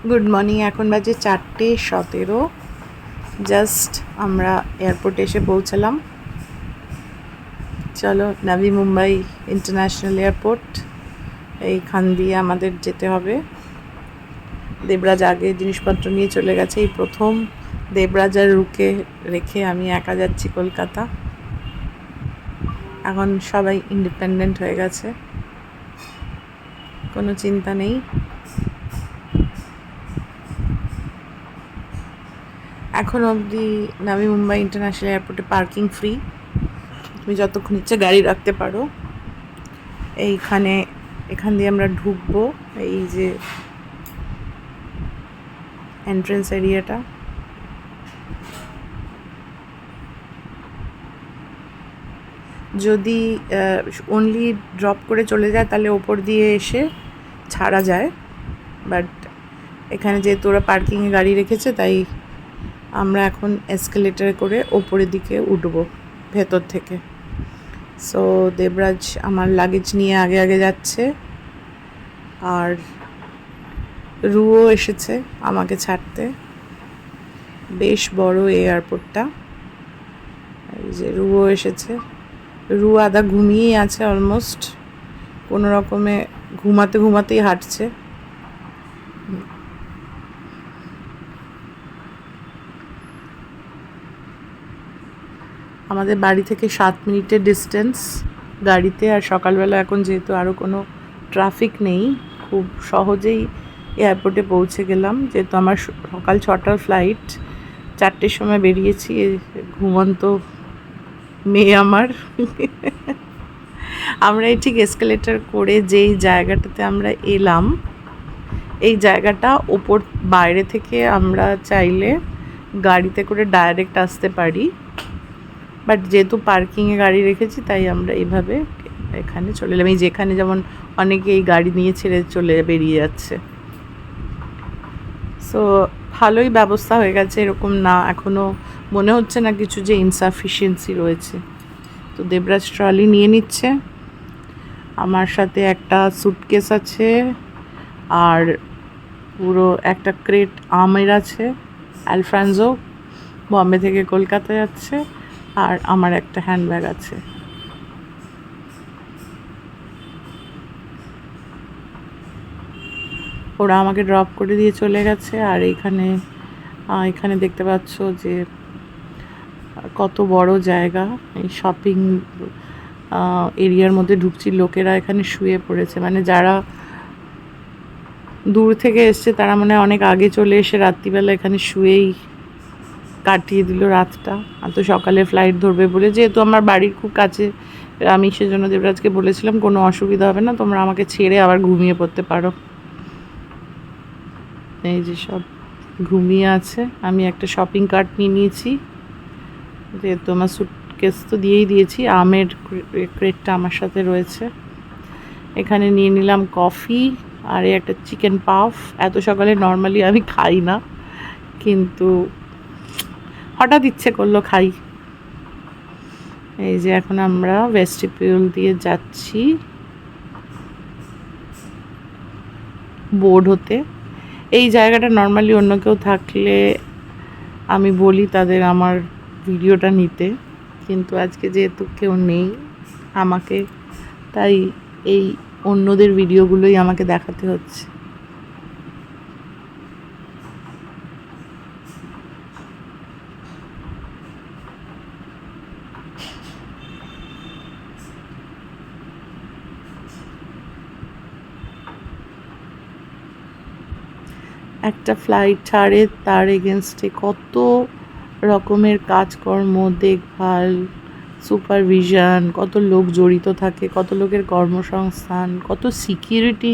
Good morning. এখন বাজে 4:17। Just আমরা এয়ারপোর্টে এসে পৌঁছালাম। চলো, নাভি মুম্বাই ইন্টারন্যাশনাল এয়ারপোর্ট, এইখান দিয়ে আমাদের যেতে হবে। দেবরাজ আগে জিনিসপত্র নিয়ে চলে গেছে। এই প্রথম দেবরাজ আর রুকে রেখে আমি একা যাচ্ছি কলকাতা। এখন সবাই ইন্ডিপেন্ডেন্ট হয়ে গেছে, কোনো চিন্তা নেই। এখন অবধি নাভি মুম্বাই ইন্টারন্যাশনাল এয়ারপোর্টে পার্কিং ফ্রি, তুমি যতক্ষণ ইচ্ছে গাড়ি রাখতে পারো। এখান দিয়ে আমরা ঢুকবো। এই যে এন্ট্রেন্স এরিয়াটা, যদি অনলি ড্রপ করে চলে যায় তাহলে ওপর দিয়ে এসে ছাড়া যায়, বাট এখানে যেহেতু ওরা পার্কিংয়ে গাড়ি রেখেছে তাই আমরা এখন এসকেলেটারে করে ওপরের দিকে উঠবো ভেতর থেকে। সো দেবরাজ আমার লাগেজ নিয়ে আগে আগে যাচ্ছে, আর রুও এসেছে আমাকে ছাড়তে। বেশ বড় এয়ারপোর্টটা। এই যে রুও এসেছে। রু আধা ঘুমিয়েই আছে, অলমোস্ট কোনো রকমে ঘুমাতেই হাঁটছে। আমাদের বাড়ি থেকে 7 মিনিটের ডিস্টেন্স গাড়িতে, আর সকালবেলা এখন যেহেতু আরও কোনো ট্রাফিক নেই, খুব সহজেই এয়ারপোর্টে পৌঁছে গেলাম। যেহেতু আমার সকাল 6টার ফ্লাইট, 4টের সময় বেরিয়েছি। ঘুমন্ত মেয়ে আমার। আমরা এই ঠিক এসকেলেটার করে যেই জায়গাটাতে আমরা এলাম, এই জায়গাটা ওপর বাইরে থেকে আমরা চাইলে গাড়িতে করে ডাইরেক্ট আসতে পারি, বাট যেহেতু পার্কিংয়ে গাড়ি রেখেছি তাই আমরা এইভাবে এখানে চলে এলাম। এই যেখানে যেমন অনেকে এই গাড়ি নিয়ে ছেড়ে বেরিয়ে যাচ্ছে। সো ভালোই ব্যবস্থা হয়ে গেছে, এরকম না এখনও মনে হচ্ছে না কিছু যে ইনসাফিসিয়েন্সি রয়েছে। তো দেবরাজ ট্রলি নিয়ে নিচ্ছে, আমার সাথে একটা সুটকেস আছে, আর পুরো একটা ক্রেট আমের আছে, অ্যালফ্রান্সো, বম্বে থেকে কলকাতা যাচ্ছে, আর আমার একটা হ্যান্ডব্যাগ আছে। ওরা আমাকে ড্রপ করে দিয়ে চলে গেছে। আর এখানে দেখতে পাচ্ছ যে কত বড় জায়গা। এই শপিং এরিয়ার মধ্যে ঢুকছি, লোকেরা এখানে শুয়ে পড়েছে, মানে যারা দূর থেকে এসছে তারা মানে অনেক আগে চলে এসে রাত্রিবেলা এখানে শুয়েই কাটিয়ে দিল রাতটা। আর তো সকালে ফ্লাইট ধরবে বলে, যেহেতু আমার বাড়ির খুব কাছে, আমি সেজন্য দেবরাজকে বলেছিলাম কোনো অসুবিধা হবে না, তোমরা আমাকে ছেড়ে আবার ঘুমিয়ে পড়তে পারো। এই যে সব ঘুমিয়ে আছে। আমি একটা শপিং কার্ট নিয়ে নিয়েছি, যেহেতু আমার সুটকেস তো দিয়েই দিয়েছি। আমের ক্রেটটা আমার সাথে রয়েছে। এখানে নিয়ে নিলাম কফি আর একটা চিকেন পাফ। এত সকালে নর্মালি আমি খাই না, কিন্তু হঠাৎ ইচ্ছে করলো খাই। এই যে এখন আমরা ভেস্টিপিউল দিয়ে যাচ্ছি বোর্ড হতে। এই জায়গাটা নর্মালি অন্য কেউ থাকলে আমি বলি তাদের আমার ভিডিওটা নিতে, কিন্তু আজকে যেহেতু কেউ নেই আমাকে, তাই এই অন্যদের ভিডিওগুলোই আমাকে দেখাতে হচ্ছে। একটা ফ্লাইট ছাড়ে তার এগেনস্টে কত রকমের কাজকর্ম, দেখভাল, সুপারভিশন, কত লোক জড়িত থাকে, কত লোকের কর্মসংস্থান, কত সিকিউরিটি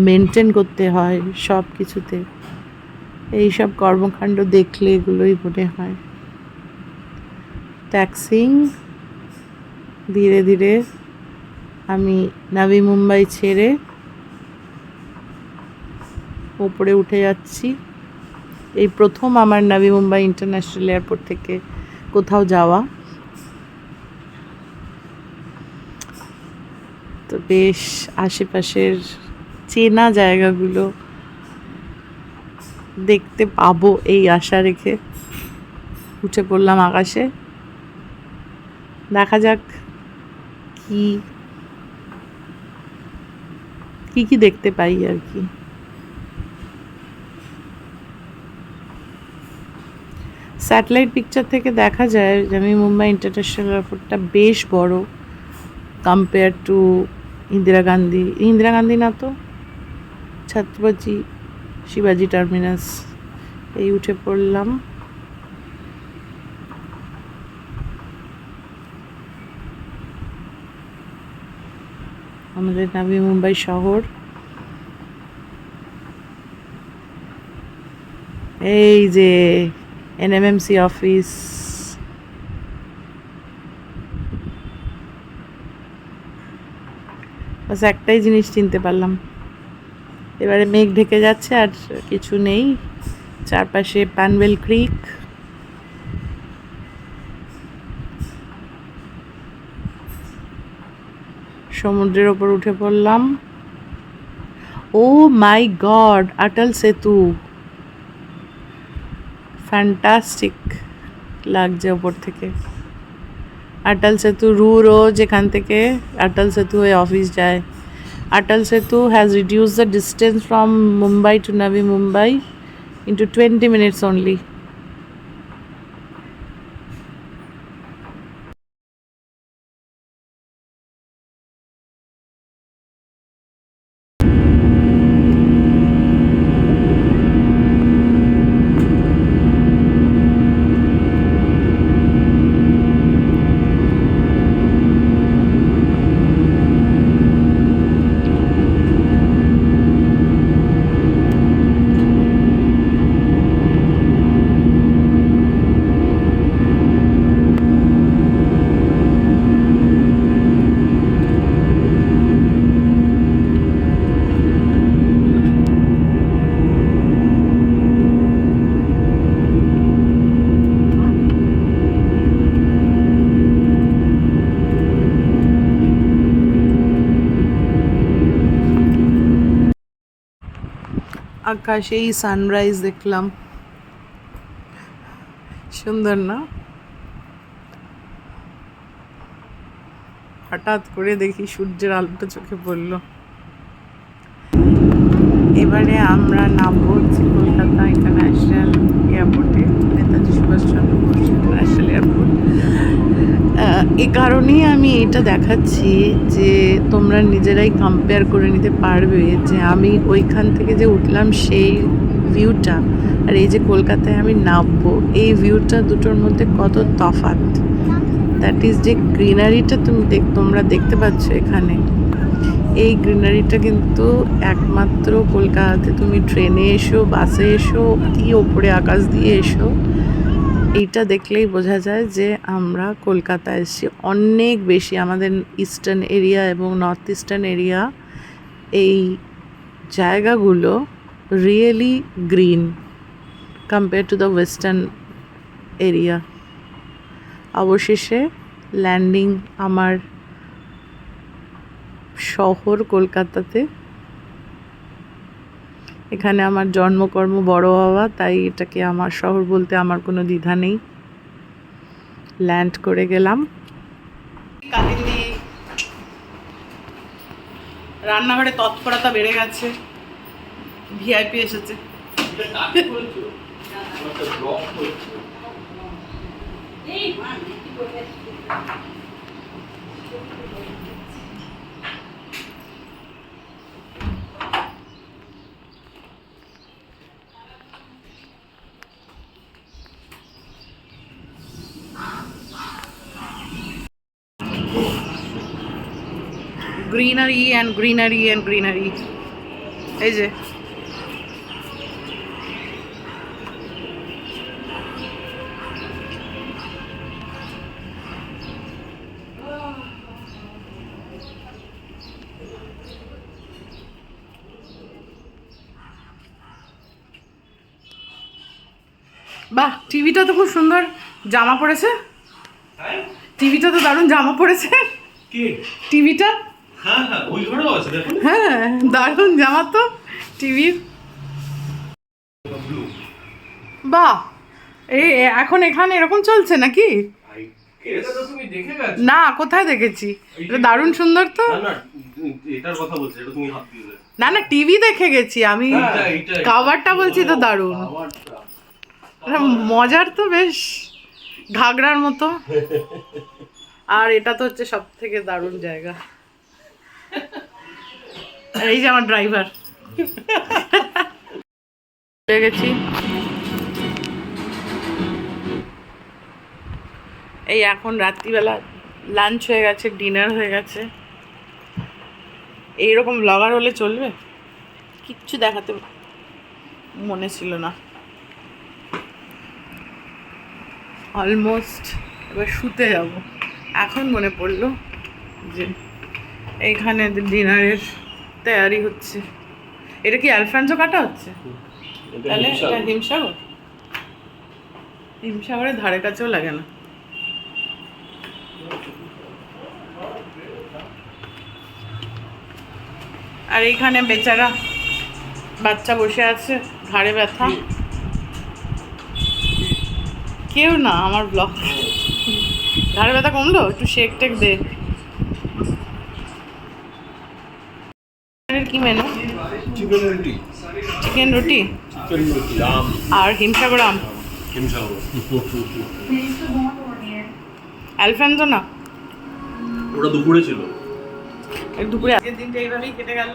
মেনটেন করতে হয় সব কিছুতে। এইসব কর্মকাণ্ড দেখলে এগুলোই মনে হয়। ট্যাক্সিং ধীরে ধীরে আমি নাভি মুম্বাই ছেড়ে ওপরে উঠে যাচ্ছি। এই প্রথম আমার নাভি মুম্বাই ইন্টারন্যাশনাল এয়ারপোর্ট থেকে কোথাও যাওয়া, তো বেশ আশেপাশের চেনা জায়গাগুলো দেখতে পাবো এই আশা রেখে উঠে পড়লাম আকাশে। দেখা যাক কি দেখতে পাই আর কি। স্যাটেলাইট পিকচার থেকে দেখা যায় যে আমি মুম্বাই ইন্টারন্যাশনাল এয়ারপোর্টটা বেশ বড় কম্পেয়ার টু ইন্দিরা গান্ধী না তো ছত্রপতি শিবাজি টার্মিনাস। এই উঠে পড়লাম। আমাদের নাভি মুম্বাই শহর। এই যে এনএমএমসি অফিস। বাস একটাই জিনিস চিনতে পারলাম, এবারে মেঘ ঢেকে যাচ্ছে আর কিছু নেই, চারপাশে পানভেল ক্রিক। সমুদ্রের ওপর উঠে পড়লাম। ও মাই গড, অটল সেতু, ফ্যান্টাস্টিক লাগছে ওপর থেকে। অটল সেতু রোজ এখান থেকে অটল সেতু হয়ে অফিস যায়। Atal Setu has reduce the distance from Mumbai to Navi Mumbai into 20 minutes only. আকাশেই সানরাইজ দেখলাম, সুন্দর না? হঠাৎ করে দেখি সূর্যের আলোটা চোখে পড়লো। এবারে আমরা নামবো কলকাতা ইন্টারন্যাশনাল এয়ারপোর্টে, নেতাজি সুভাষচন্দ্র বোস ইন্টারন্যাশনাল এয়ারপোর্ট। এ কারণেই আমি এটা দেখাচ্ছি যে তোমরা নিজেরাই কম্পেয়ার করে নিতে পারবে যে আমি ওইখান থেকে যে উঠলাম সেই ভিউটা আর এই যে কলকাতায় আমি নামবো এই ভিউটা দুটোর মধ্যে কত তফাৎ। দ্যাট ইজ যে গ্রিনারিটা তোমরা দেখতে পাচ্ছ এখানে, এই গ্রিনারিটা কিন্তু একমাত্র কলকাতাতে তুমি ট্রেনে এসো, বাসে এসো, কি ওপরে আকাশ দিয়ে এসো, এইটা দেখলেই বোঝা যায় যে আমরা কলকাতায় এসেছি। অনেক বেশি আমাদের ইস্টার্ন এরিয়া এবং নর্থ ইস্টার্ন এরিয়া এই জায়গাগুলো really green compare to the western area. অবশেষে ল্যান্ডিং আমার শহর কলকাতাতে। এখানে আমার জন্মকর্ম, বড় হওয়া, তাই এটাকে আমার শহর বলতে আমার কোনো দ্বিধা নেই। ল্যান্ড করে গেলাম। রান্নাঘরে তৎপরতা বেড়ে গেছে, ভিআইপি এসেছে। Greenery and greenery and greenery. এই যে বাহ, টিভিটা তো খুব সুন্দর জামা পড়েছে। টিভিটা তো দারুণ জামা পড়েছে। টিভিটা হ্যাঁ দারুণ জামা তো টিভির। বাহ, এই এখন এখানে এরকম চলছে নাকি? এটা তো তুমি দেখে গেছো। না, কোথায় দেখেছি? এটা দারুণ সুন্দর তো। না না, এটার কথা বলছি, এটা তুমি হাত দিলে। না না, টিভি দেখে গেছি আমি, কাভারটা বলছি তো দারুণ। এটা মজার তো বেশ, ঘাগরার মতো। আর এটা তো হচ্ছে সব থেকে দারুণ জায়গা। আর এই যে আমার ড্রাইভার। চলে গেছি, এই এখন রাত্রিবেলা লাঞ্চ হয়ে গেছে, ডিনার হয়ে গেছে। এইরকম ব্লগার হলে চলবে? কিচ্ছু দেখাতে মনে ছিল না। অলমোস্ট এবার শুতে যাব। এখন মনে পড়লো যে এইখানে ডিনারের তৈরি হচ্ছে। এটা কি আলফ্রান্সো কাটা হচ্ছে? তাহলে এটা হিমসাগর, হিমসাগরের ধারে কাছেও লাগে না। আর এইখানে বেচারা বাচ্চা বসে আছে, ঘাড়ে ব্যথা। কেউ না, আমার ব্লগ। ঘাড়ে ব্যথা কমলো? একটু শেক টেক দে। কি মেনু? চিকেন রুটি। চিকেন রুটি চিকেন রুটি, আম। আর হিমসাগর আম। হিমসাগর। আলফ্রান্সো না, ওটা দুপুরে ছিল। দুপুরে। আজকের দিনটা এইভাবেই কেটে গেল।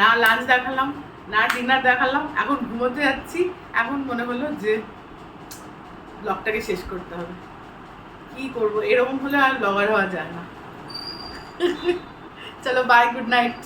না লাঞ্চ দেখালাম, না ডিনার দেখালাম। এখন ঘুমোতে যাচ্ছি। এখন মনে হলো যে ব্লগটাকে শেষ করতে হবে। কি করব, এরকম হলে আর ব্লগার হওয়া যায় না। চলো বাই, গুড নাইট।